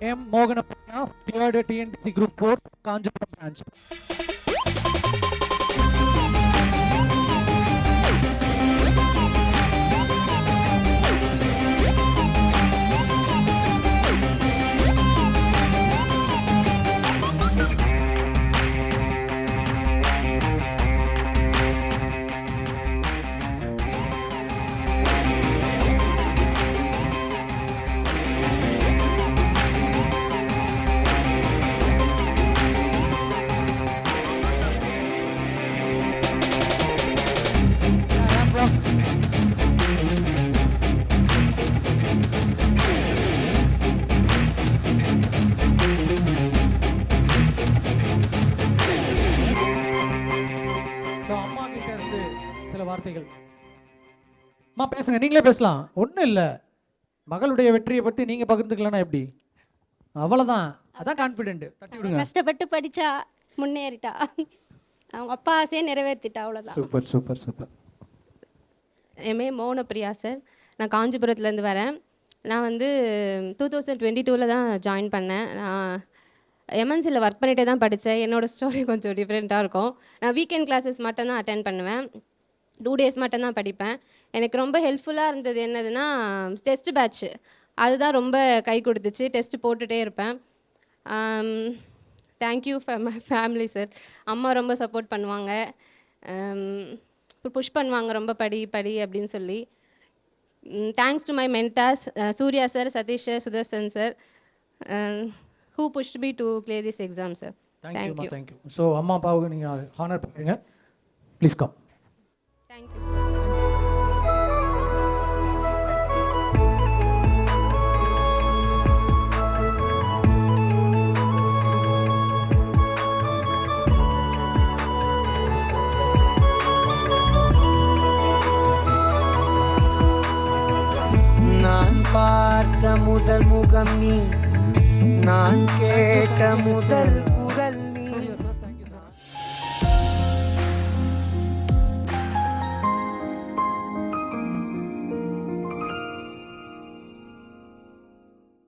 M. Moganapanya, 3rd TNPC Group 4, Kanjipuram branch. அம்மா கிட்ட இருந்து சில வார்த்தைகள். அம்மா பேசுங்க, நீங்களே பேசலாம், ஒன்றும் இல்லை. மகளுடைய வெற்றியை பற்றி நீங்கள் பகிர்ந்துக்கலன்னா எப்படி? அவ்வளோதான், அதான் கான்ஃபிடென்ட். தட்டி விடுங்க. கஷ்டப்பட்டு படித்தா முன்னேறிட்டா, அவங்க அப்பா ஆசையை நிறைவேற்றிட்டா, அவ்வளோதான். Super super super. MA Mohanapriya sir. நான் காஞ்சிபுரத்துலேருந்து வரேன். நான் வந்து 2022 தான் ஜாயின் பண்ணேன். நான் எம்என்சியில் ஒர்க் பண்ணிகிட்டே தான் படித்தேன். என்னோடய ஸ்டோரி கொஞ்சம் டிஃப்ரெண்ட்டாக இருக்கும். நான் வீக்கெண்ட் கிளாஸஸ் மட்டும்தான் அட்டென்ட் பண்ணுவேன். 2 days மட்டும்தான் படிப்பேன். எனக்கு ரொம்ப ஹெல்ப்ஃபுல்லாக இருந்தது என்னதுன்னா டெஸ்ட் பேட்ச்சு. அதுதான் ரொம்ப கை கொடுத்துச்சு. டெஸ்ட் போட்டுகிட்டே இருப்பேன். Thank you for my family sir. அம்மா ரொம்ப சப்போர்ட் பண்ணுவாங்க, புஷ் பண்ணுவாங்க, ரொம்ப படி படி அப்படின்னு சொல்லி. Thanks to my mentors Surya sir, Satish sir, Sudarshan sir, who pushed me to clear this exam, sir. Thank you. Thank you. So அம்மா அப்பாவுக்கு நீங்கள் ஹானர் பண்ணுறீங்க. Please come. Thank you. நான் பார்த்த முதல் முகம் நீ, நான் கேட்ட முதல்